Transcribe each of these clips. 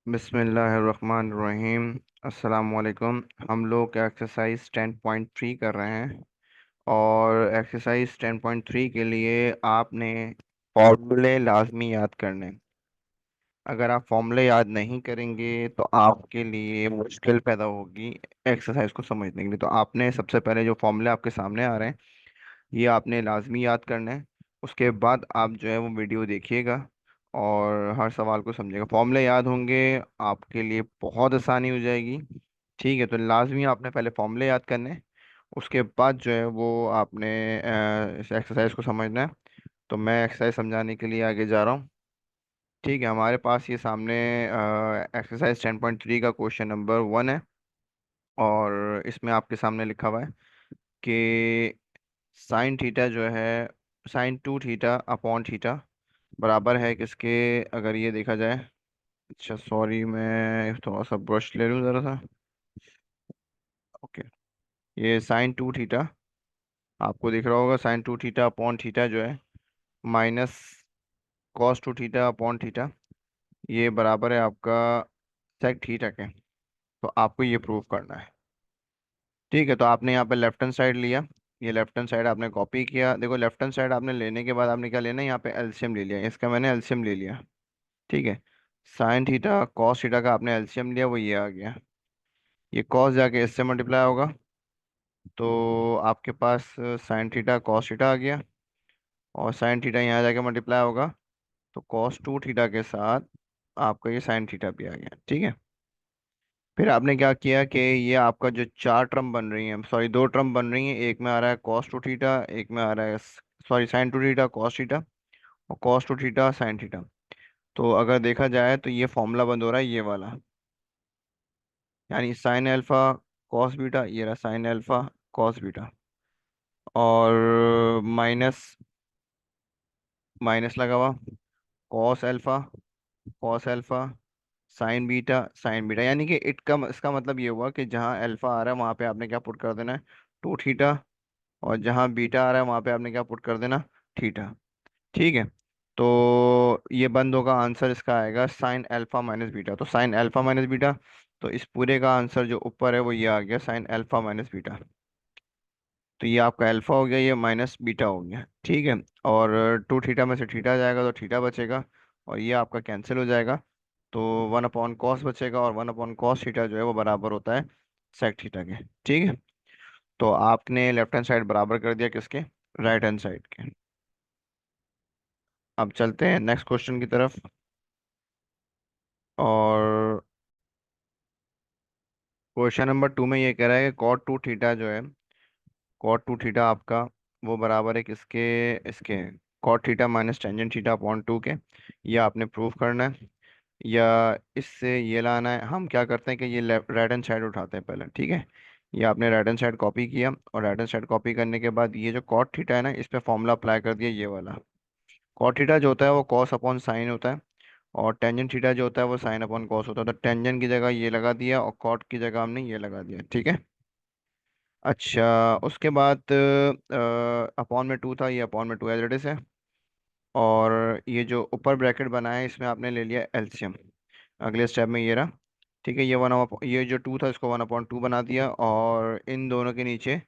बिस्मिल्लाहिर्रहमानिर्रहीम। अस्सलामुअलैकुम। हम लोग एक्सरसाइज 10.3 कर रहे हैं और एक्सरसाइज 10.3 के लिए आपने फॉर्मूले लाजमी याद करने। अगर आप फॉर्मूले याद नहीं करेंगे तो आपके लिए मुश्किल पैदा होगी एक्सरसाइज को समझने के लिए। तो आपने सबसे पहले जो फॉर्मूले आपके सामने आ रहे हैं ये आपने लाजमी याद करना है। उसके बाद आप जो है वो वीडियो देखिएगा और हर सवाल को समझिएगा। फॉर्मूले याद होंगे आपके लिए बहुत आसानी हो जाएगी। ठीक है, तो लाजमी आपने पहले फॉर्मूले याद करने हैं। उसके बाद जो है वो आपने इस एक्सरसाइज को समझना है। तो मैं एक्सरसाइज समझाने के लिए आगे जा रहा हूँ। ठीक है, हमारे पास ये सामने एक्सरसाइज 10.3 का क्वेश्चन नंबर 1 है और इसमें आपके सामने लिखा हुआ है कि साइन थीटा जो है साइन 2 थीटा अपॉन थीटा बराबर है किसके। अगर ये देखा जाए, अच्छा सॉरी, मैं थोड़ा सा ब्रश ले लूँ ज़रा सा। ओके, ये साइन 2 थीटा आपको दिख रहा होगा। साइन 2 थीटा अपॉन थीटा जो है minus cos 2 theta upon theta, ये बराबर है आपका सेक थीटा के। तो आपको ये प्रूव करना है। ठीक है, तो आपने यहाँ पे लेफ्ट हैंड साइड लिया। ये लेफ्ट हैंड साइड आपने कॉपी किया। देखो, लेफ्ट हैंड साइड आपने लेने के बाद आपने क्या लेना है, यहाँ पे एलसीएम ले लिया। इसका मैंने एलसीएम ले लिया। ठीक है, साइन थीटा कॉस थीटा का आपने एलसीएम लिया, वो ये आ गया। ये कॉस जाके इससे मल्टीप्लाई होगा तो आपके पास साइन थीटा कॉस थीटा आ गया। और साइन थीटा यहाँ जाके मल्टीप्लाई होगा तो कॉस 2 थीटा के साथ आपका ये साइन थीटा भी आ गया। ठीक है, फिर आपने क्या किया कि ये आपका जो चार टर्म बन रही है, सॉरी दो टर्म बन रही है, एक में आ रहा है कॉस 2 थीटा, एक में आ रहा है sorry sine 2 theta cos theta और कॉस 2 थीटा साइन थीटा। तो अगर देखा जाए तो ये फॉर्मूला बंद हो रहा है ये वाला, यानी साइन अल्फा कॉस बीटा। ये रहा साइन अल्फा कॉस बीटा और माइनस माइनस लगा हुआ कॉस अल्फा साइन बीटा, यानी कि इसका मतलब ये हुआ कि जहाँ अल्फा आ रहा है वहाँ पे आपने क्या पुट कर देना है, 2 थीटा। और जहाँ बीटा आ रहा है वहाँ पे आपने क्या पुट कर देना, थीटा। ठीक है, तो ये बंद होगा, आंसर इसका आएगा साइन अल्फा माइनस बीटा। तो साइन अल्फा माइनस बीटा, तो इस पूरे का आंसर जो ऊपर है वो ये आ गया साइन अल्फा माइनस बीटा। तो ये आपका अल्फा हो गया, ये माइनस बीटा हो गया। ठीक है, और 2 थीटा में से थीटा जाएगा तो थीटा बचेगा और ये आपका कैंसिल हो जाएगा। तो 1/cos बचेगा और 1/cos थीटा जो है वो बराबर होता है सेक थीटा के। ठीक है, तो आपने लेफ्ट हैंड साइड बराबर कर दिया किसके, राइट हैंड साइड के। अब चलते हैं नेक्स्ट क्वेश्चन की तरफ। और क्वेश्चन नंबर 2 में ये कह रहा है कि कॉट 2 थीटा जो है, कॉट 2 थीटा आपका वो बराबर है किसके, इसके cot theta minus tangent theta upon 2 के। ये आपने प्रूव करना है या इससे ये लाना है। हम क्या करते हैं कि ये लेफ्ट राइट हैंड साइड उठाते हैं पहले। ठीक है, ये आपने राइट हैंड साइड कॉपी किया और राइट हैंड साइड कॉपी करने के बाद ये जो कॉट थीटा है ना, इस पे फॉर्मूला अप्लाई कर दिया ये वाला। कॉट थीटा जो होता है वो कॉस अपॉन साइन होता है और टेंजेंट थीटा जो होता है वो साइन अपॉन कॉस होता है। तो टेंजेंट की जगह ये लगा दिया और कॉट की जगह हमने ये लगा दिया। ठीक है, अच्छा उसके बाद अपॉन में 2 था, ये अपॉन में 2 एज इट इज है। और ये जो ऊपर ब्रैकेट बना है इसमें आपने ले लिया एलसीएम। अगले स्टेप में ये रहा। ठीक है, ये जो 2 था इसको 1/2 बना दिया और इन दोनों के नीचे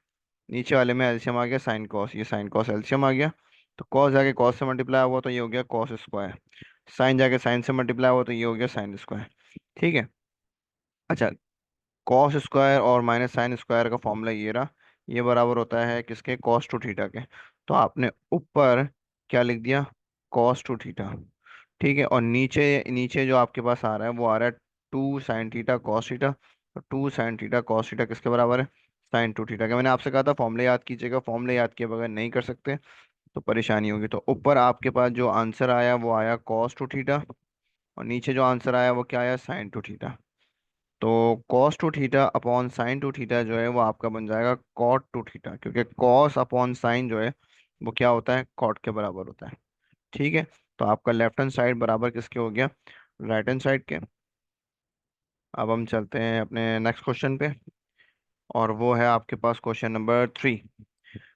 नीचे वाले में एलसीएम आ गया साइन कॉस, ये साइन कॉस एलसीएम आ गया। तो कॉस जाके कॉस से मल्टीप्लाई हुआ तो ये हो गया कॉस स्क्वायर। साइन जाके साइन से मल्टीप्लाई हुआ तो ये हो गया साइन स्क्वायर। ठीक है, अच्छा कॉस स्क्वायर और माइनस साइन स्क्वायर का फॉर्मूला ये रहा। ये बराबर होता है किसके, कॉस 2 थीटा के। तो आपने ऊपर क्या लिख दिया, कॉस 2 थीटा। ठीक है, और नीचे नीचे जो आपके पास आ रहा है वो आ रहा है 2 sin थीटा कॉस थीटा। तो 2 sin थीटा कॉस थीटा किसके बराबर है, साइन 2 थीटा के। मैंने आपसे कहा था फॉर्मूले याद कीजिएगा, फॉर्मूले याद किए बगैर नहीं कर सकते तो परेशानी होगी। तो ऊपर आपके पास जो आंसर आया वो आया कॉस 2 थीटा और नीचे जो आंसर आया वो क्या आया, साइन 2 थीटा। तो cos 2 theta upon sin 2 theta जो है वो आपका बन जाएगा cot 2 थीटा, क्योंकि cos अपॉन साइन जो है वो क्या होता है, cot के बराबर होता है। ठीक है, तो आपका लेफ्ट हैंड साइड बराबर किसके हो गया, राइट हैंड साइड के। अब हम चलते हैं अपने नेक्स्ट क्वेश्चन पे और वो है आपके पास क्वेश्चन नंबर 3।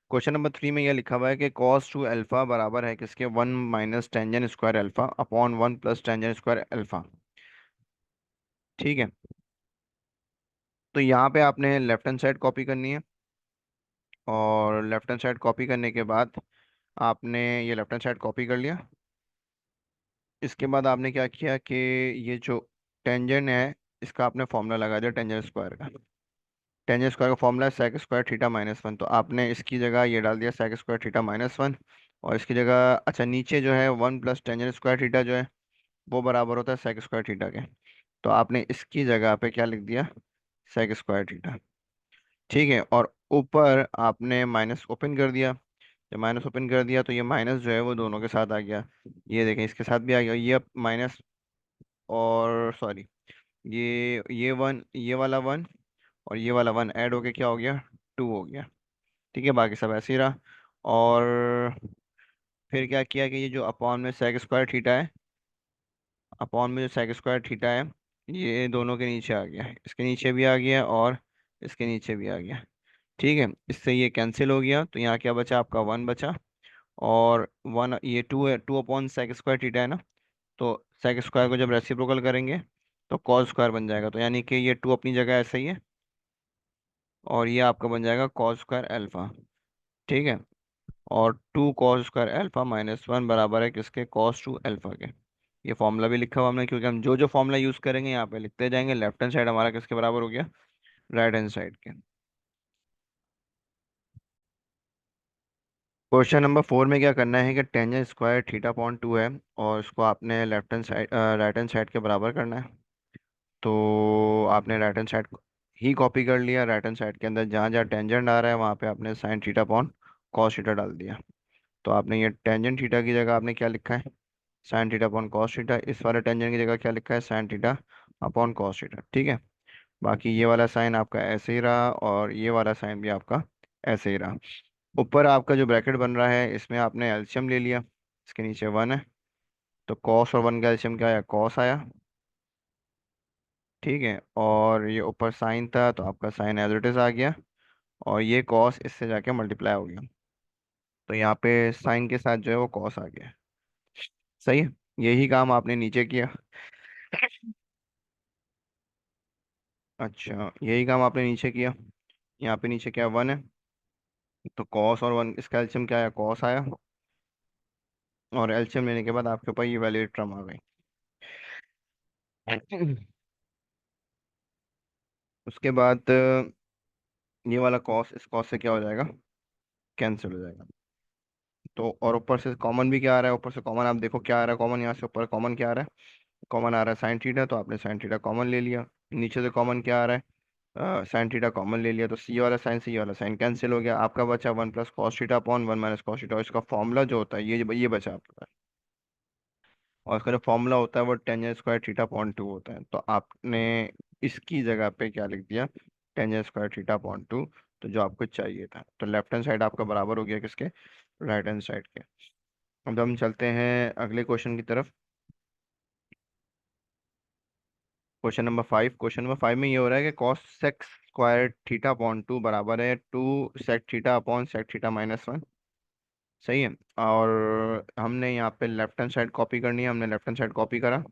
क्वेश्चन नंबर 3 में यह लिखा हुआ है कि cos 2 अल्फा बराबर है किसके, 1 minus tangent square alpha upon 1 plus tangent square alpha. ठीक है। तो यहाँ पे आपने लेफ्ट हैंड साइड कॉपी करनी है, और लेफ्ट हैंड साइड कॉपी करने के बाद आपने ये लेफ्ट हैंड साइड कॉपी कर लिया। इसके बाद आपने क्या किया कि ये जो टेंजेंट है, इसका आपने फॉर्मूला लगा दिया टेंजेंट स्क्वायर का। टेंजेंट स्क्वायर का फॉर्मूला है sec square theta minus one, तो आपने इसकी जगह ये डाल दिया sec square theta minus one. और इसकी जगह अच्छा नीचे जो है one plus tangent square theta जो है वो बराबर होता है सेक स्क्वायर थीटा के। तो आपने इसकी जगह पे क्या लिख दिया, सेक स्क्वायर थीटा। ठीक है। और ऊपर आपने माइनस ओपन कर दिया। जब माइनस ओपन कर दिया तो ये माइनस जो है वो दोनों के साथ आ गया। ये देखें इसके साथ भी आ गया ये माइनस, और सॉरी, ये वन, ये वाला वन और ये वाला वन ऐड होके क्या हो गया, टू हो गया। ठीक है, बाकी सब ऐसे ही रहा। और फिर क्या किया कि ये जो अपॉन में सेक स्क्वायर थीटा है, अपॉन में जो सेक स्क्वायर थीटा है, ये दोनों के नीचे आ गया, इसके नीचे भी आ गया और इसके नीचे भी आ गया। ठीक है, इससे ये कैंसिल हो गया, तो यहाँ क्या बचा आपका, वन बचा। और वन, ये टू है, two upon sec square theta है ना, तो सेक स्क्वायर को जब रेसिप्रोकल करेंगे तो कॉस स्क्वायर बन जाएगा, तो यानी कि ये टू अपनी जगह ऐसे ही है, और ये आपका बन जाएगा कॉस स्क्वायर अल्फा। ठीक है। और two cos square alpha minus one बराबर है किसके, कॉस टू अल्फा के। ये फॉर्मूला भी लिखा हुआ हमने, क्योंकि हम जो जो फॉर्मूला यूज़ करेंगे यहाँ पे लिखते जाएंगे। लेफ्ट हैंड साइड हमारा किसके बराबर हो गया, राइट हैंड साइड के। क्वेश्चन नंबर फोर में क्या करना है कि tangent square theta upon to है, और इसको आपने left hand side right hand side के बराबर करना है। तो आपने राइट हैंड साइड ही कॉपी कर लिया, राइट हैंड साइड के अंदर जहाँ जहाँ टेंजेंट आ रहा है वहाँ पे आपने sign theta upon cos theta डाल दिया। तो आपने ये टेंजेंट थीटा की जगह आपने क्या लिखा है, sign theta upon cos theta. इस वाले टेंजेंट की जगह क्या लिखा है, sign theta upon cos theta. ठीक है। बाकी ये वाला साइन आपका ऐसे ही रहा, और ये वाला साइन भी आपका ऐसे ही रहा। ऊपर आपका जो ब्रैकेट बन रहा है इसमें आपने एलसीएम ले लिया, इसके नीचे वन है, तो कॉस और वन का एलसीएम क्या आया, कॉस आया। ठीक है। और ये ऊपर साइन था तो आपका साइन एज इट इज आ गया, और ये कॉस इससे जाके मल्टीप्लाई हो गया, तो यहाँ पे साइन के साथ जो है वो कॉस आ गया। सही है। यही काम आपने नीचे किया। अच्छा, यही काम आपने नीचे किया। यहाँ पे नीचे क्या वन है, तो कॉस और वन इसका एलसीएम क्या आया, कॉस आया। और एलसीएम लेने के बाद आपके ऊपर ये वैल्यू टर्म आ गई। उसके बाद ये वाला कॉस इस कॉस से क्या हो जाएगा, कैंसिल हो जाएगा। तो और ऊपर से कॉमन भी क्या आ रहा है, ऊपर से कॉमन आप देखो क्या आ रहा है, कॉमन यहाँ से ऊपर कॉमन क्या आ रहा है, कॉमन आ रहा है साइन थीटा, तो आपने साइन थीटा कॉमन ले लिया। नीचे से कॉमन क्या आ रहा है, साइन थीटा कॉमन ले लिया, तो सी वाला साइन सी वाला साइन कैंसिल हो गया, आपका बचा one plus cos theta upon one minus cos theta. और इसका फॉर्मूला जो होता है ये बचा आपके पास। और इसका जो फॉर्मूला होता है वो tangent square theta upon to होता है, तो आपने इसकी जगह पे क्या लिख दिया, tangent square theta upon to. तो जो आपको चाहिए था, तो लेफ्ट हैंड साइड आपका बराबर हो गया किसके, राइट हैंड साइड के। अब हम चलते हैं अगले क्वेश्चन की तरफ। Question number five. Question number five में ये हो रहा है कि cosec square theta upon two बराबर है two sec theta upon sec theta minus one. सही है। और हमने यहाँ पे लेफ्ट हैंड साइड कॉपी करनी है, हमने लेफ्ट हैंड साइड कॉपी करा।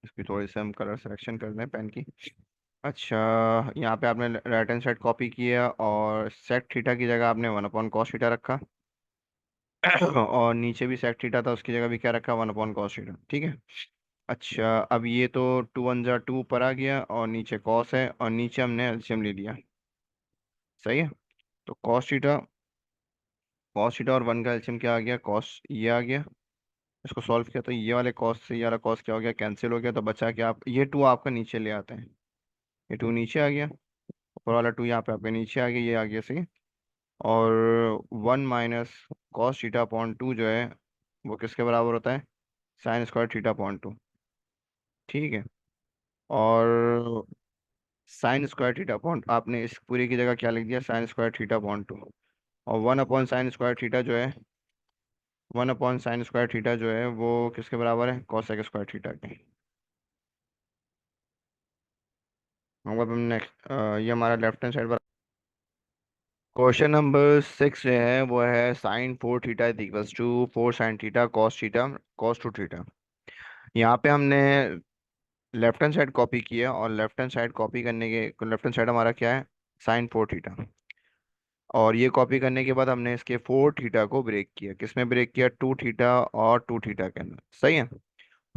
इसकी थोड़ी सी हम कलर सिलेक्शन कर लें पेन की। अच्छा, यहाँ पे आपने राइट हैंड साइड कॉपी किया, और सेक थीटा की जगह आपने वन अपॉन कॉस थीटा रखा। और नीचे भी सेक थीटा था, उसकी जगह भी क्या रखा, वन अपॉन कॉस थीटा। ठीक है। अच्छा, अब ये तो टू वन जा टू ऊपर आ गया, और नीचे कॉस है, और नीचे हमने एलसीएम ले लिया। सही है। तो कॉस थीटा और वन का एलसीएम क्या आ गया, कॉस ये आ गया। इसको सॉल्व किया तो ये वाले कॉस से ये वाला कॉस क्या हो गया, कैंसिल हो गया, तो बचा कि आप ये टू आपका नीचे ले आते हैं। ये टू नीचे आ गया, ऊपर वाला टू यहाँ पे आपके नीचे आ गया, ये आ गया। सही। और one minus cos theta upon to जो है वो किसके बराबर होता है, sign square theta upon to. ठीक है। और साइन स्क्वायर थीटा अपॉन, आपने इस पूरी की जगह क्या लिख दिया, sine square theta upon two. और one upon sine square theta जो है, one upon sine square theta जो है वो किसके बराबर है, कॉसेक स्क्वायर थीटा के। मतलब हम नेक्स्ट ये हमारा लेफ्ट हैंड साइड पर। क्वेश्चन नंबर सिक्स जो है वो है sine four theta is equals to four sine theta cos theta cos two theta. यहाँ पे हमने लेफ्ट हैंड साइड कॉपी किया, और लेफ्ट हैंड साइड कॉपी करने के लेफ्ट हैंड साइड हमारा क्या है, साइन 4 थीटा। और ये कॉपी करने के बाद हमने इसके 4 थीटा को ब्रेक किया, किसमें ब्रेक किया, 2 थीटा और 2 थीटा के अंदर, सही है।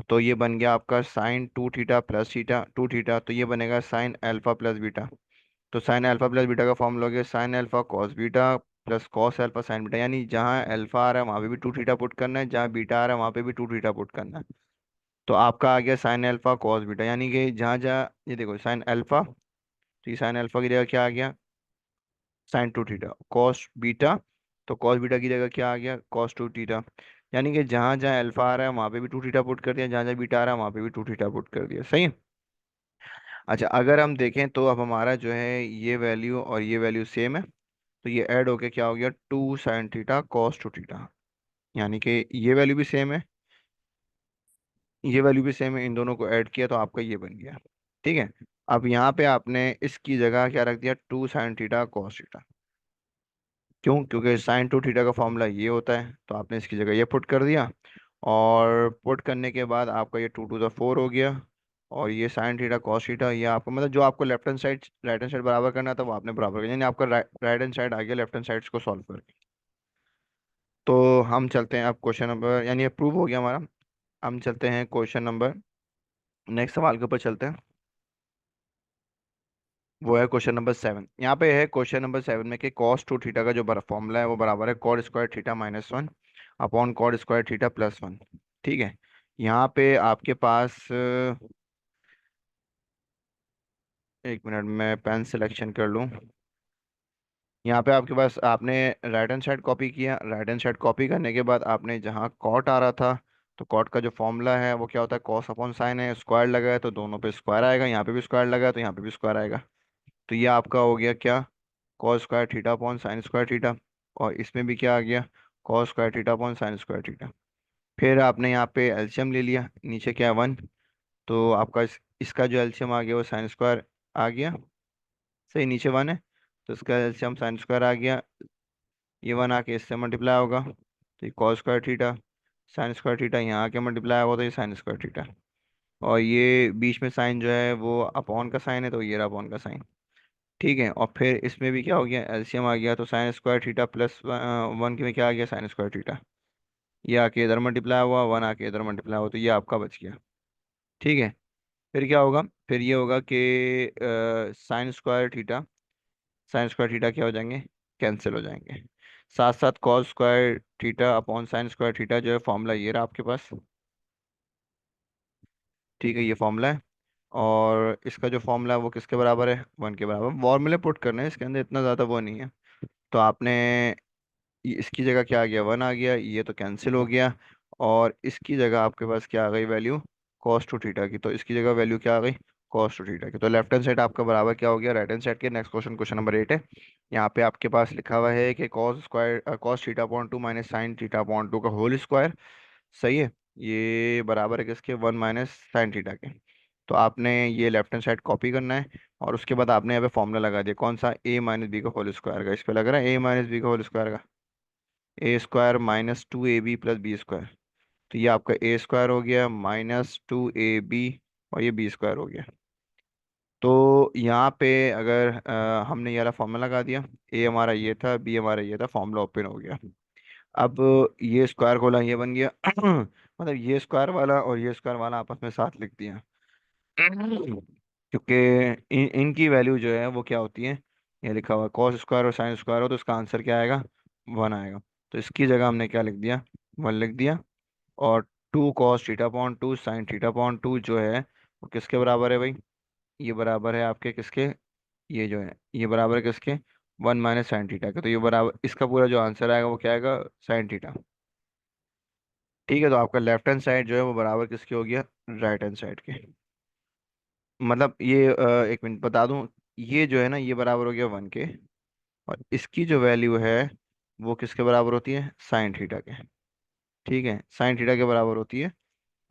तो ये बन गया आपका sine 2 theta plus theta 2 theta, तो ये बनेगा साइन अल्फा प्लस बीटा। तो साइन अल्फा प्लस बीटा का फॉर्मूला हो गया sine alpha cos beta plus cos alpha sine beta, यानी जहाँ अल्फा आ रहा है वहाँ पे भी 2 थीटा पुट करना है, जहाँ बीटा आ रहा है वहाँ पे भी 2 थीटा पुट करना है। तो आपका आ गया साइन अल्फा कॉस बीटा, यानी कि जहाँ जहाँ ये देखो साइन अल्फा, तो ये साइन अल्फा की जगह क्या आ गया, साइन 2 थीटा, कॉस बीटा, तो कॉस बीटा की जगह क्या आ गया, कॉस 2 थीटा। यानी कि जहाँ जहाँ अल्फा आ रहा है वहाँ पे भी 2 थीटा पुट कर दिया, जहाँ जहाँ बीटा आ रहा है वहाँ पे भी 2 थीटा पुट कर दिया, सही है। अच्छा, अगर हम देखें तो अब हमारा जो है ये वैल्यू और ये वैल्यू सेम है, तो ये ऐड होके क्या हो गया, 2 sin थीटा कॉस 2 थीटा। यानी कि ये वैल्यू भी सेम है, ये वैल्यू भी सेम है, इन दोनों को ऐड किया तो आपका ये बन गया। ठीक है। अब यहाँ पे आपने इसकी जगह क्या रख दिया, 2 sin थीटा कॉस थीटा। क्यों, क्योंकि साइन 2 थीटा का फॉर्मूला ये होता है, तो आपने इसकी जगह ये पुट कर दिया। और पुट करने के बाद आपका ये 2 to the 4 हो गया। और ये साइन थीटा कॉस थीटा, ये आपको मतलब जो आपको left hand side right hand side बराबर करना था वो आपने बराबर किया, यानी आपका राइट हैंड साइड आ गया लेफ्ट हैंड साइड को सॉल्व करके। तो हम चलते हैं अब क्वेश्चन नंबर, यानी ये प्रूव हो गया हमारा। हम चलते हैं क्वेश्चन नंबर, नेक्स्ट सवाल के ऊपर चलते हैं। वो है क्वेश्चन नंबर 7। यहाँ पे है क्वेश्चन नंबर 7 में कि कॉस 2 थीटा का जो फॉर्मूला है वो बराबर है code square theta -1 upon code square theta +1। ठीक है। यहाँ पे आपके पास 1 मिनट में पेन सिलेक्शन कर लूँ। यहाँ पे आपके पास आपने राइट हैंड साइड कॉपी किया, राइट हैंड साइड कॉपी करने के बाद आपने जहाँ कॉट आ रहा था, तो कॉट का जो फॉर्मूला है वो क्या होता है, कॉस अपॉन साइन है, स्क्वायर लगा है तो दोनों पे स्क्वायर आएगा, यहाँ पे भी स्क्वायर लगा है तो यहाँ पे भी स्क्वायर आएगा। तो ये आपका हो गया क्या, cos square theta upon sine square theta. और इसमें भी क्या आ गया, cos square theta upon sine square theta. फिर आपने यहाँ पे एलसीएम ले लिया, नीचे क्या है 1, तो आपका इसका जो एलसीएम आ गया वो साइन स्क्वायर आ गया, सही, नीचे 1 है, तो इसका एलसीएम साइन स्क्वायर आ गया। ये 1 आके इससे मल्टीप्लाई होगा, तो ये cos square theta, sign square theta यहाँ आके मल्टीप्लाई होगा तो ये साइन स्क्वायर थीटा। और ये बीच में साइन जो है वो अपॉन का साइन है, तो ये रहा अपॉन का साइन। ठीक है। और फिर इसमें भी क्या हो गया, एलसीएम आ गया, तो साइन स्क्वायर थीटा प्लस 1 के में क्या आ गया, साइन स्क्वायर थीटा। ये आके इधर मल्टीप्लाई हुआ, 1 आके इधर मल्टीप्लाई हुआ, तो ये आपका बच गया। ठीक है। फिर क्या होगा, फिर ये होगा कि साइन स्क्वायर थीटा क्या हो जाएंगे, कैंसिल हो जाएंगे। साथ साथ cos square theta upon sine square theta जो है फॉर्मूला ये रहा आपके पास। ठीक है, ये फॉर्मूला है। और इसका जो फॉर्मूला है वो किसके बराबर है, 1 के बराबर। फॉर्मूले पुट करना है, इसके अंदर इतना ज़्यादा वो नहीं है। तो आपने इसकी जगह क्या आ गया, 1 आ गया, ये तो कैंसिल हो गया। और इसकी जगह आपके पास क्या आ गई वैल्यू, कॉस 2 थीटा की, तो इसकी जगह वैल्यू क्या आ गई, कॉस 2 थीटा की। तो लेफ्ट हैंड साइड आपका बराबर क्या हो गया, राइट हैंड साइड के। नेक्स्ट क्वेश्चन, क्वेश्चन नंबर 8 है। यहाँ पे आपके पास लिखा हुआ है कि cos theta upon 2 minus sign theta upon 2 का होल स्क्वायर, सही है। ये बराबर है किसके, 1 माइनस साइन थीटा के। तो आपने ये लेफ्ट हैंड साइड कॉपी करना है, और उसके बाद आपने यहाँ पे फॉर्मूला लगा दिया, कौन सा, ए माइनस बी का होल स्क्वायर का। इस पे लग रहा है ए माइनस बी का होल स्क्वायर का, ए स्क्वायर -2ab + b स्क्वायर। तो ये आपका ए स्क्वायर हो गया -2ab, और ये बी स्क्वायर हो गया। तो यहाँ पे अगर हमने ये वाला फॉर्मूला लगा दिया, ए हमारा ये था, बी हमारा ये था, फॉर्मूला ओपन हो गया। अब ये स्क्वायर खोला, ये बन गया मतलब ये स्क्वायर वाला और ये स्क्वायर वाला आपस में साथ लिख दिया क्योंकि इनकी वैल्यू जो है वो क्या होती है, ये लिखा हुआ है कॉस स्क्वायर और साइन स्क्वायर हो, तो इसका आंसर क्या आएगा, 1 आएगा। तो इसकी जगह हमने क्या लिख दिया, 1 लिख दिया। और 2 cos theta upon 2 sin theta upon 2 जो है वो किसके बराबर है भाई, ये बराबर है आपके किसके, ये जो है ये बराबर है किसके, 1 माइनस साइन थीटा के। तो ये बराबर, इसका पूरा जो आंसर आएगा वो क्या आएगा, साइन थीटा। ठीक है। तो आपका लेफ्ट हैंड साइड जो है वो बराबर किसके हो गया, राइट हैंड साइड के। मतलब ये 1 मिनट बता दूं, ये जो है ना ये बराबर हो गया 1 के, और इसकी जो वैल्यू है वो किसके बराबर होती है, साइन थीटा के। ठीक है, साइन थीटा के बराबर होती है।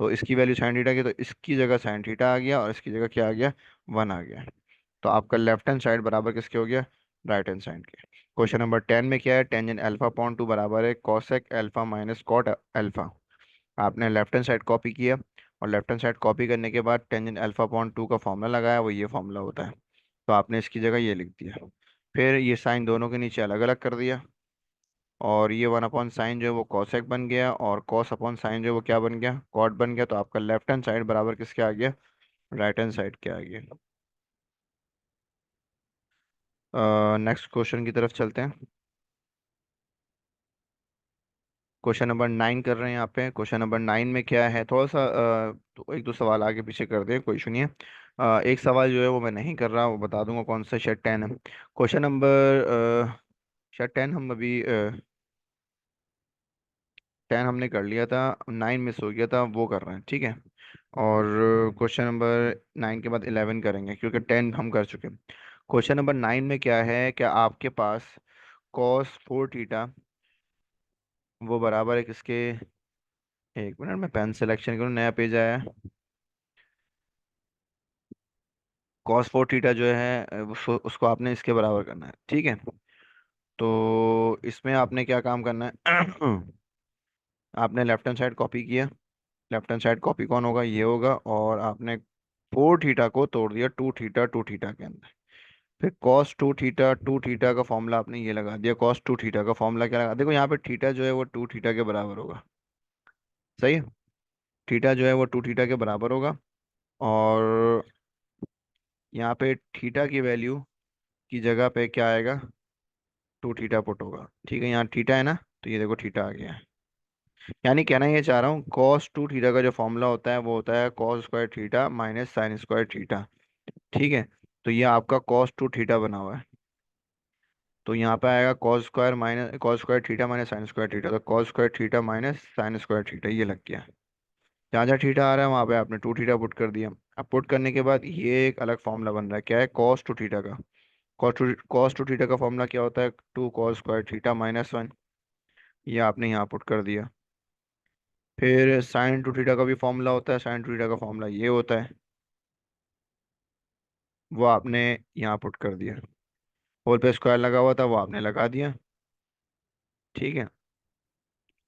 तो इसकी वैल्यू साइन थीटा की, तो इसकी जगह साइन थीटा आ गया और इसकी जगह क्या आ गया, 1 आ गया। तो आपका लेफ्ट हैंड साइड बराबर किसके हो गया, राइट हैंड साइड के। क्वेश्चन नंबर 10 में क्या है, टेंजेंट अल्फा अपॉन 2 बराबर है cosec alpha minus cot alpha. आपने लेफ्ट हैंड साइड कॉपी किया, और लेफ्ट हैंड साइड कॉपी करने के बाद टेंजेंट अल्फा अपॉन टू का फॉर्मूला लगाया, वो ये फॉर्मूला होता है। तो आपने इसकी जगह ये लिख दिया। फिर ये साइन दोनों के नीचे अलग अलग कर दिया, और ये वन अपॉन साइन जो है वो कॉसेक बन गया, और कॉस अपॉन साइन जो है वो क्या बन गया, कॉट बन गया। तो आपका लेफ्ट हैंड साइड बराबर किसके आ गया, राइट हैंड साइड के आ गया। नेक्स्ट क्वेश्चन की तरफ चलते हैं। क्वेश्चन नंबर 9 कर रहे हैं यहाँ पे। क्वेश्चन नंबर 9 में क्या है, थोड़ा सा तो एक दो सवाल आगे पीछे कर दे, कोई इशू नहीं है। एक सवाल जो है वो मैं नहीं कर रहा, वो बता दूंगा कौन सा, शायद 10 है। क्वेश्चन नंबर शायद 10 हम अभी 10 हमने कर लिया था, 9 मिस हो गया था, वो कर रहे हैं, ठीक है। और क्वेश्चन नंबर 9 के बाद 11 करेंगे, क्योंकि 10 हम कर चुके हैं। क्वेश्चन नंबर 9 में क्या है, क्या आपके पास कॉस 4 थीटा वो बराबर है किसके, एक मिनट में पेन सिलेक्शन करूँ, नया पेज आया है। कॉस 4 थीटा जो है उसको आपने इसके बराबर करना है, ठीक है। तो इसमें आपने क्या काम करना है आपने लेफ्ट हैंड साइड कॉपी किया। लेफ्ट हैंड साइड कॉपी कौन होगा, ये होगा। और आपने 4 थीटा को तोड़ दिया 2 थीटा के अंदर। फिर कॉस 2 थीटा का फॉर्मूला आपने ये लगा दिया। कॉस 2 थीटा का फॉर्मूला क्या लगा, देखो यहाँ पे थीटा जो है वो 2 थीटा के बराबर होगा, सही है। थीटा जो है वो 2 थीटा के बराबर होगा। और यहाँ पे थीटा की वैल्यू की जगह पे क्या आएगा, 2 थीटा पुट होगा, ठीक है। यहाँ थीटा है ना, तो ये देखो थीटा आ गया है। यानी कहना ये चाह रहा हूँ, cos 2 थीटा का जो फॉर्मूला होता है वो होता है cos square theta minus sine square theta, ठीक है। तो ये आपका cos 2 थीटा बना हुआ है। तो यहाँ पे आएगा cos square theta minus sine square theta, तो cos square theta minus sine square theta ये लग गया। जहाँ जहाँ थीटा आ रहा है वहाँ पे आपने 2 थीटा पुट कर दिया। अब पुट करने के बाद ये एक अलग फॉर्मूला बन रहा है, क्या है, cos 2 थीटा का। कॉस टू थीटा का फॉर्मूला क्या होता है, 2 cos स्क्वायर थीटा माइनस 1। ये आपने यहाँ पुट कर दिया। फिर sin 2 थीटा का भी फॉर्मूला होता है, sin 2 थीटा का फॉर्मूला ये होता है, वो आपने यहाँ पुट कर दिया। होल पे स्क्वायर लगा हुआ था, वो आपने लगा दिया, ठीक है।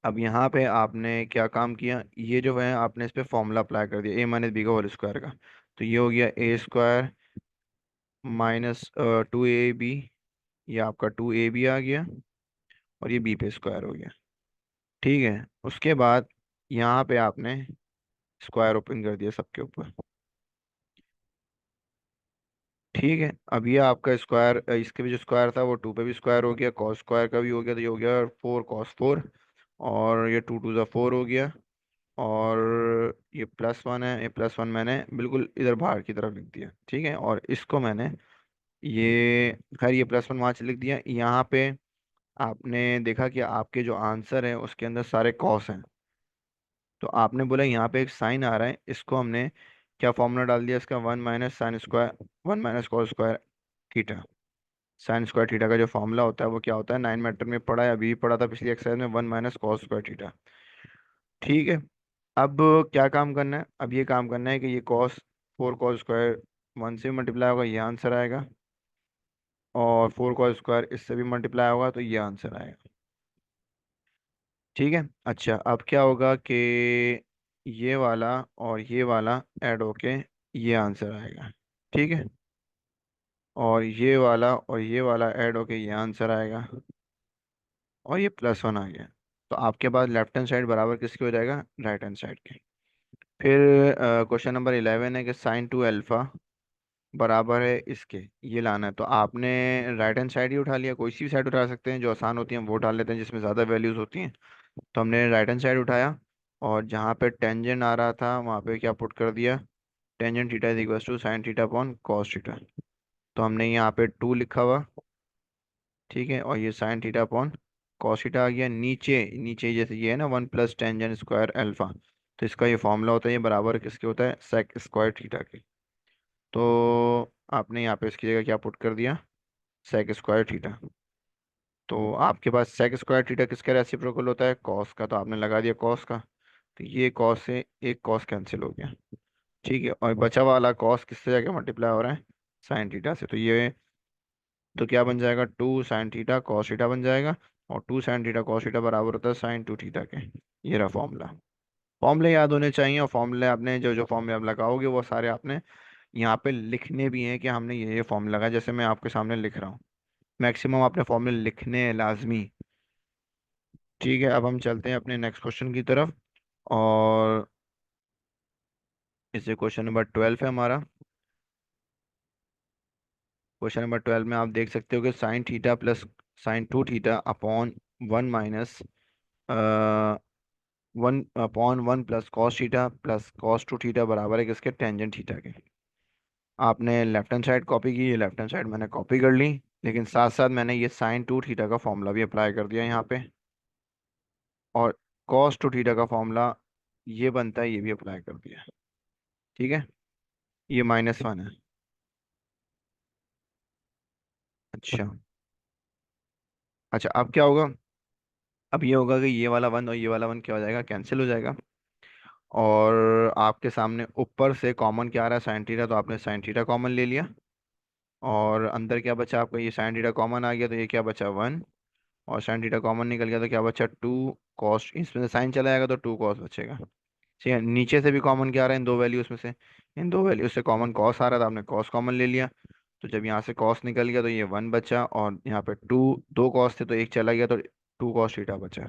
अब यहाँ पे आपने क्या काम किया, ये जो है आपने इस पे फॉर्मूला अप्लाई कर दिया, a माइनस बी का होल स्क्वायर का। तो ये हो गया a² माइनस 2ab, ये आपका 2ab आ गया, और ये b पे स्क्वायर हो गया, ठीक है। उसके बाद यहाँ पे आपने स्क्वायर ओपन कर दिया सबके ऊपर, ठीक है। अब ये आपका स्क्वायर, इसके भी जो स्क्वायर था वो 2 पे भी स्क्वायर हो गया, कॉस स्क्वायर का भी हो गया, तो ये हो गया 4 cos 4। और ये 2 2 ज़ा 4 हो गया। और ये +1 है, ये +1 मैंने बिल्कुल इधर बाहर की तरफ लिख दिया, ठीक है। और इसको मैंने ये, खैर ये +1 वहाँ से लिख दिया। यहाँ पे आपने देखा कि आपके जो आंसर है उसके अंदर सारे कॉस हैं। तो आपने बोला यहाँ पे एक साइन आ रहा है, इसको हमने क्या फॉर्मूला डाल दिया इसका, 1 - sin² 1 - cos² theta. Sign square theta का जो फॉर्मूला होता है वो क्या होता है, 9 मैटर में पढ़ा है, अभी भी पढ़ा था पिछली एक्सरसाइज में, 1 - cos² थीटा, ठीक है। अब क्या काम करना है, अब ये काम करना है कि ये cos 4 cos² 1 से भी मल्टीप्लाई होगा, ये आंसर आएगा। और 4 cos² इससे भी मल्टीप्लाई होगा, तो ये आंसर आएगा, ठीक है। अच्छा, अब क्या होगा कि ये वाला और ये वाला ऐड होके ये आंसर आएगा, ठीक है। और ये वाला और ये वाला ऐड होके ये आंसर आएगा, और ये +1 आ गया। तो आपके पास लेफ्ट हैंड साइड बराबर किसके हो जाएगा, राइट हैंड साइड के। फिर क्वेश्चन नंबर 11 है कि sin 2 अल्फा बराबर है इसके, ये लाना है। तो आपने राइट हैंड साइड ही उठा लिया, कोई सी भी साइड उठा सकते हैं, जो आसान होती है हम वो उठा लेते हैं, जिसमें ज़्यादा वैल्यूज़ होती हैं। तो हमने राइट हैंड साइड उठाया, और जहाँ पे टेंजेंट आ रहा था वहाँ पे क्या पुट कर दिया, tangent theta is equal to sine theta upon cos theta. तो हमने यहाँ पे 2 लिखा हुआ, ठीक है। और ये sine theta upon cos theta आ गया। नीचे नीचे जैसे ये है ना, 1 + टेंजेंट स्क्वायर अल्फा, तो इसका ये फॉर्मूला होता है, ये बराबर किसके होता है, सेक स्क्वायर थीटा के। तो आपने यहाँ पे इसकी जगह क्या पुट कर दिया, सेक स्क्वायर थीटा। तो आपके पास सेक स्क्वायर थीटा किसका रेसिप्रोकल होता है, कॉस का, तो आपने लगा दिया कॉस का। तो ये कॉस से एक कॉस कैंसिल हो गया, ठीक है। और बचा वाला कॉस किससे जाके मल्टीप्लाई हो रहा है, साइन थीटा से। तो ये, तो क्या बन जाएगा, 2 sin θ cos θ बन जाएगा। और 2 sin θ cos θ बराबर होता है sin 2 थीटा के। ये रहा फॉर्मूला। फॉर्मूले याद होने चाहिए, और फॉर्मूले आपने जो जो फॉर्मूले आप लगाओगे वो सारे आपने यहाँ पे लिखने भी हैं कि हमने ये फॉर्मूला लगाया, जैसे मैं आपके सामने लिख रहा हूँ। मैक्सिमम आपने फॉर्मूले लिखने हैं लाजमी। ठीक है, अब हम चलते हैं अपने नेक्स्ट क्वेश्चन की तरफ। और इसे क्वेश्चन नंबर 12 है हमारा। क्वेश्चन नंबर 12 में आप देख सकते हो कि sine theta plus sign to theta upon one minus one upon one plus cos theta plus cos two theta बराबर है किसके, टेंजेंट थीटा के। आपने लेफ्ट हैंड साइड कॉपी की, ये लेफ्ट हैंड साइड मैंने कॉपी कर ली, लेकिन साथ साथ मैंने ये साइन टू थीटा का फॉर्मूला भी अप्लाई कर दिया यहाँ पे। और कॉस टू थीटा का फॉर्मूला ये बनता है, ये भी अप्लाई कर दिया। ठीक है, ये -1 है। अच्छा। अच्छा, अब क्या होगा? अब ये होगा कि ये वाला वन और ये वाला वन क्या हो जाएगा, कैंसिल हो जाएगा। और आपके सामने ऊपर से कॉमन क्या आ रहा है, साइन थीटा, तो आपने साइन थीटा कॉमन ले लिया। और अंदर क्या बचा आपका, ये साइन थीटा कॉमन आ गया तो ये क्या बचा, 1। और साइन थीटा कॉमन निकल गया तो क्या बचा, 2 कॉस, इसमें से साइन चला जाएगा तो 2 कॉस बचेगा। ठीक है, नीचे से भी कॉमन क्या आ रहा है, इन दो वैल्यूज में से, इन दो वैल्यूज से कॉमन कॉस आ रहा था, आपने कॉस कॉमन ले लिया। तो जब यहाँ से कॉस निकल गया तो ये 1 बचा, और यहाँ पे दो कॉस थे तो एक चला गया तो 2 कॉस थीटा बचा।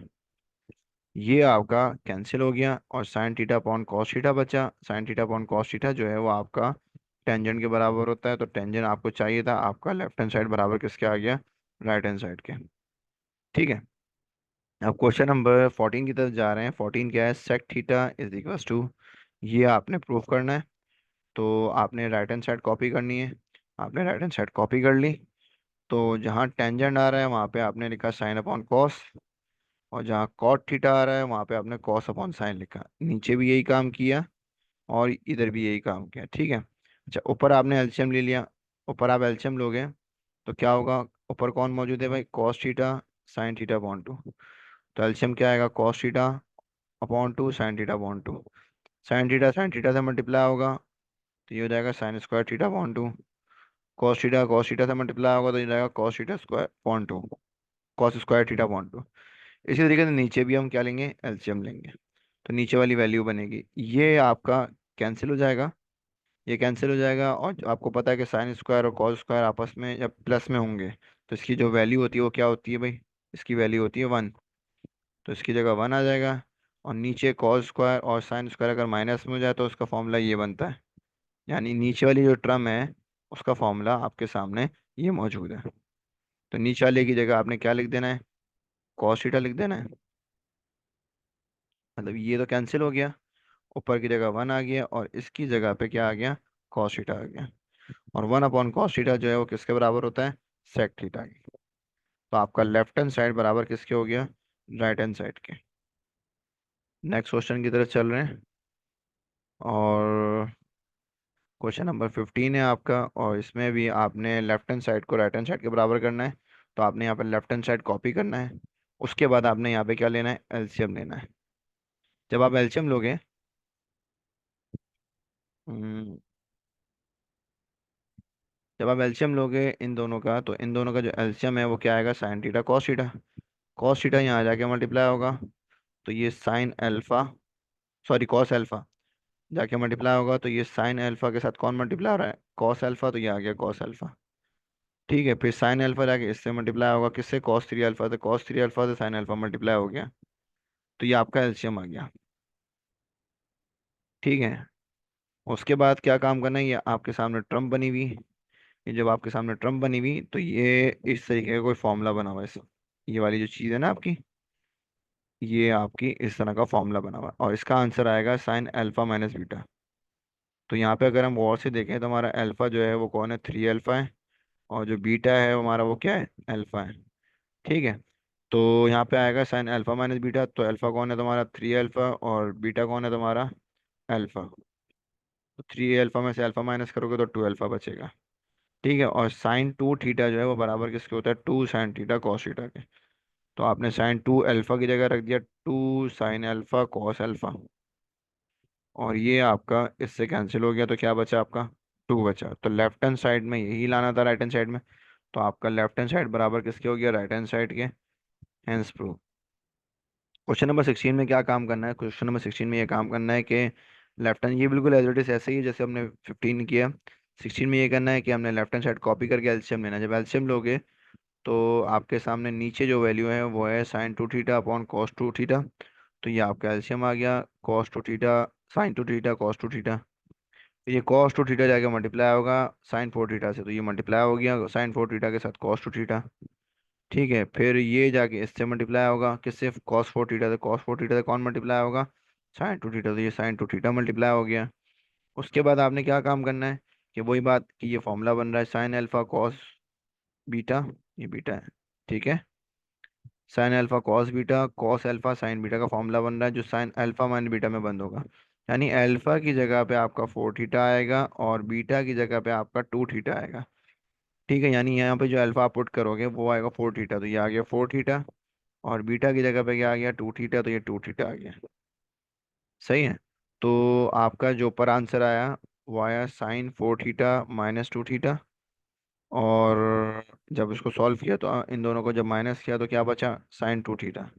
ये आपका कैंसिल हो गया, और sine theta upon cos theta बचा। Sine theta upon cos theta जो है वो आपका टेंजेंट के बराबर होता है, तो टेंजेंट आपको चाहिए था, आपका लेफ्ट हैंड साइड बराबर किसके आ गया, राइट हैंड साइड के। ठीक है, अब क्वेश्चन नंबर 14 की तरफ जा रहे हैं। 14 क्या है, sec theta is equals to, ये आपने प्रूव करना है। तो आपने राइट हैंड साइड कॉपी करनी है। आपने राइट हैंड साइड कॉपी कर ली। तो जहाँ टेंजेंट आ रहा है वहाँ पे आपने लिखा साइन अपॉन कॉस, और जहाँ कॉट थीटा आ रहा है वहाँ पे आपने कॉस अपॉन साइन लिखा। नीचे भी यही काम किया और इधर भी यही काम किया। ठीक है। अच्छा, ऊपर आपने एलसीएम ले लिया। ऊपर आप एलसीएम लोगे तो क्या होगा, ऊपर कौन मौजूद है भाई, cos theta sine theta upon to. तो एलसीएम क्या आएगा, cos theta upon to sine theta upon to. Sine theta से मल्टीप्लाई होगा तो ये हो जाएगा sign square theta upon to. Cos theta से मल्टीप्लाई होगा तो ये जाएगा cos theta square upon two, cos square theta upon to. इसी तरीके से नीचे भी हम क्या लेंगे, एलसीएम लेंगे। तो नीचे वाली वैल्यू बनेगी, ये आपका कैंसिल हो जाएगा, ये कैंसिल हो जाएगा। और जो आपको पता है कि साइन स्क्वायर और कॉस स्क्वायर आपस में जब प्लस में होंगे तो इसकी जो वैल्यू होती है वो क्या होती है भाई, इसकी वैल्यू होती है 1। तो इसकी जगह 1 आ जाएगा। और नीचे कॉस स्क्वायर और साइन स्क्वायर अगर माइनस में हो जाए तो उसका फॉर्मूला ये बनता है, यानी नीचे वाली जो टर्म है उसका फॉर्मूला आपके सामने ये मौजूद है। तो नीचे वाले की जगह आपने क्या लिख देना है, कॉस थीटा लिख देना है। मतलब ये तो कैंसिल हो गया, ऊपर की जगह 1 आ गया और इसकी जगह पे क्या आ गया, कॉस थीटा आ गया। और 1 अपॉन कॉस थीटा जो है वो किसके बराबर होता है, सेक थीटा के। तो आपका लेफ्ट हैंड साइड बराबर किसके हो गया, राइट हैंड साइड के। नेक्स्ट क्वेश्चन की तरफ चल रहे हैं। और क्वेश्चन नंबर 15 है आपका, और इसमें भी आपने लेफ्ट हैंड साइड को राइट हैंड साइड के बराबर करना है। तो आपने यहाँ पे लेफ्ट हैंड साइड कॉपी करना है। उसके बाद आपने यहाँ पे क्या लेना है, एलसीएम लेना है। जब आप एलसीएम लोगे, हम्म, जब आप एलसीएम लोगे इन दोनों का, तो इन दोनों का जो एलसीएम है वो क्या आएगा, sign theta cos theta. Cos theta यहाँ जाके मल्टीप्लाई होगा तो ये sine alpha, sorry cos alpha, जाके मल्टीप्लाई होगा तो ये साइन अल्फा के साथ कौन मल्टीप्लाई हो रहा है, कॉस अल्फा, तो ये आ गया कॉस अल्फा। ठीक है, फिर साइन अल्फा जाके इससे मल्टीप्लाई होगा किससे, कॉस थ्री अल्फा से, कॉस थ्री अल्फा से साइन अल्फा मल्टीप्लाई हो गया। तो ये आपका एलसीएम आ गया। ठीक है, उसके बाद क्या काम करना है, ये आपके सामने ट्रम्प बनी हुई। ये जब आपके सामने ट्रम्प बनी हुई तो ये इस तरीके का कोई फॉर्मूला बना हुआ है ये वाली जो चीज़ है ना आपकी, ये आपकी इस तरह का फॉर्मूला बना हुआ है और इसका आंसर आएगा साइन अल्फा माइनस बीटा। तो यहाँ पे अगर हम गौर से देखें तो हमारा अल्फा जो है वो कौन है, 3 अल्फा है। और जो बीटा है वो हमारा वो क्या है, अल्फा है। ठीक है, तो यहाँ पे आएगा साइन अल्फा माइनस बीटा। तो अल्फा कौन है तुम्हारा, 3 अल्फा, और बीटा कौन है तुम्हारा, अल्फा। तो 3 अल्फा में से अल्फा माइनस करोगे तो 2 अल्फा बचेगा। ठीक है, और साइन टू थीटा जो है वो बराबर किसके होता है, 2 साइन थीटा कॉस थीटा के। तो आपने साइन 2 अल्फा की जगह रख दिया 2 साइन अल्फा कॉस अल्फा। और ये आपका इससे कैंसिल हो गया तो क्या बचा आपका, 2 बचा। तो लेफ्ट हैंड साइड में यही लाना था राइट हैंड साइड में। तो आपका लेफ्ट हैंड साइड बराबर किसके हो गया, राइट हैंड साइड के। Hence prove. क्वेश्चन नंबर 16 में क्या काम करना है? क्वेश्चन नंबर 16 में ये काम करना है कि लेफ्ट हैंड, ये बिल्कुल एज इट इज ऐसे ही है जैसे हमने 15 किया। 16 में ये करना है कि हमने लेफ्ट हैंड साइड कॉपी करके एलसीएम लेना है। जब एलसीएम लोगे तो आपके सामने नीचे जो वैल्यू है वो है sign to theta upon cos two theta. तो ये आपका एलसीएम आ गया, cos two theta sine to theta cos two theta. ये कॉस टू थीटा जाके मल्टीप्लाई होगा साइन फोर थीटा से, तो ये मल्टीप्लाई हो गया साइन फोर थीटा के साथ कॉस टू थीटा। ठीक है, फिर ये जाके इससे मल्टीप्लाई होगा किससे? कॉस फोर थीटा से। कॉस फोर थीटा से कौन मल्टीप्लाई होगा? Sign to theta. तो ये साइन टू थीटा मल्टीप्लाई हो गया। उसके बाद आपने क्या काम करना है कि वही बात कि ये फॉर्मूला बन रहा है साइन अल्फा कॉस बीटा, ये बीटा है, ठीक है। Sign alpha cos beta cos alpha sine beta का फॉर्मूला बन रहा है जो साइन अल्फा माइनस बीटा में बंद होगा। यानी अल्फा की जगह पे आपका फोर थीटा आएगा और बीटा की जगह पे आपका टू थीटा आएगा। ठीक है, यानी यहाँ पे जो अल्फा आप पुट करोगे वो आएगा फोर थीटा, तो ये आ गया फोर थीटा। और बीटा की जगह पे क्या आ गया? टू थीटा, तो ये टू थीटा आ गया। सही है। तो आपका जो ऊपर आंसर आया वो आया sign four theta minus two theta. और जब इसको सॉल्व किया तो इन दोनों को जब माइनस किया तो क्या बचा? Sign to theta.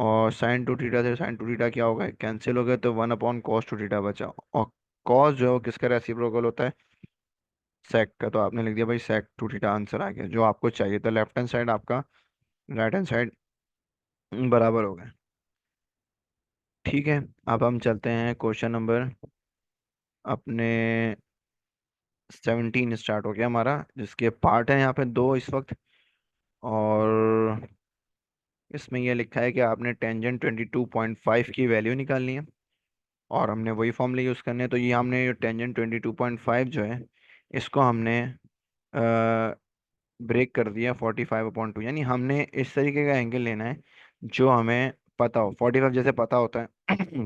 और साइन टू थीटा से साइन टू थीटा क्या होगा? कैंसिल हो गया, तो one upon cos two theta बचा। और कॉस जो है किसका रेसिप्रोकल होता है? सेक का। तो आपने लिख दिया भाई सेक टू थीटा, आंसर आ गया जो आपको चाहिए। तो लेफ्ट हैंड साइड आपका राइट हैंड साइड बराबर हो गए। ठीक है, अब हम चलते हैं क्वेश्चन नंबर अपने 17 स्टार्ट हो गया हमारा, जिसके पार्ट है यहाँ पे दो इस वक्त। और इसमें यह लिखा है कि आपने टेंजेंट 22.5 की वैल्यू निकालनी है और हमने वही फॉर्मूला यूज़ करने हैं। तो ये हमने टेंजेंट 22.5 जो है इसको हमने ब्रेक कर दिया 45/2, यानी हमने इस तरीके का एंगल लेना है जो हमें पता हो। 45 जैसे पता होता है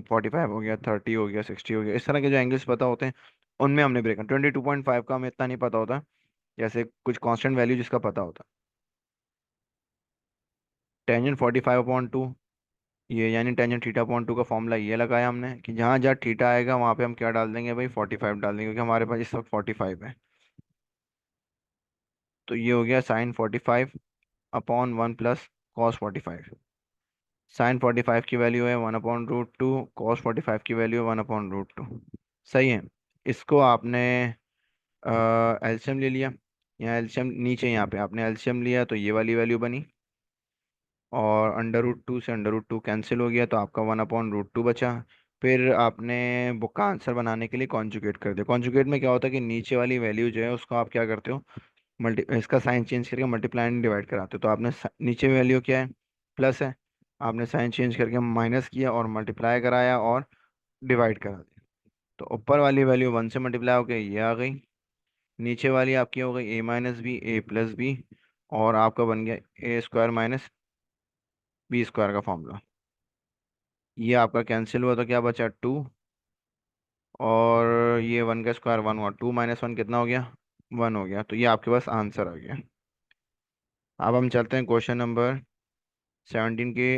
45 हो गया, 30 हो गया, 60 हो गया, इस तरह के जो एंगल्स पता होते हैं उनमें हमने ब्रेक। 22.5 का हमें इतना नहीं पता होता, जैसे कुछ कांस्टेंट वैल्यू जिसका पता होता। टेंजेंट 45/2, ये यानी टेंजेंट थीटा/2 का फॉर्मूला ये लगाया हमने कि जहाँ जहाँ थीटा आएगा वहाँ पे हम क्या डाल देंगे भाई? 45 डाल देंगे, क्योंकि हमारे पास इस वक्त 45 है। तो ये हो गया sine 45 upon one plus cos 45। Sine 45 की वैल्यू है 1/√2, कॉस 45 की वैल्यू है 1/√2। सही है। इसको आपने एलसीएम ले लिया, यहाँ एलसीएम नीचे, यहाँ पे आपने एलसीएम लिया तो ये वाली वैल्यू बनी। और √2 से √2 कैंसिल हो गया तो आपका 1/√2 बचा। फिर आपने बुक का आंसर बनाने के लिए कॉन्जुगेट कर दिया। कॉन्जुगेट में क्या होता है कि नीचे वाली वैल्यू जो है उसको आप क्या करते हो? मल्टी इसका साइन चेंज करके मल्टीप्लाई एंड डिवाइड कराते हो। तो आपने नीचे वैल्यू क्या है? प्लस है, आपने साइन चेंज करके माइनस किया और मल्टीप्लाई कराया और डिवाइड करा दिया। तो ऊपर वाली वैल्यू 1 से मल्टीप्लाई होकर ये आ गई, नीचे वाली आपकी हो गई a-b a+b, और आपका बन गया a² माइनस b² का फॉर्मूला। ये आपका कैंसिल हुआ तो क्या बचा? टू। और ये वन का स्क्वायर वन हुआ, टू माइनस वन कितना हो गया? वन हो गया। तो ये आपके पास आंसर आ गया। अब हम चलते हैं क्वेश्चन नंबर 17 के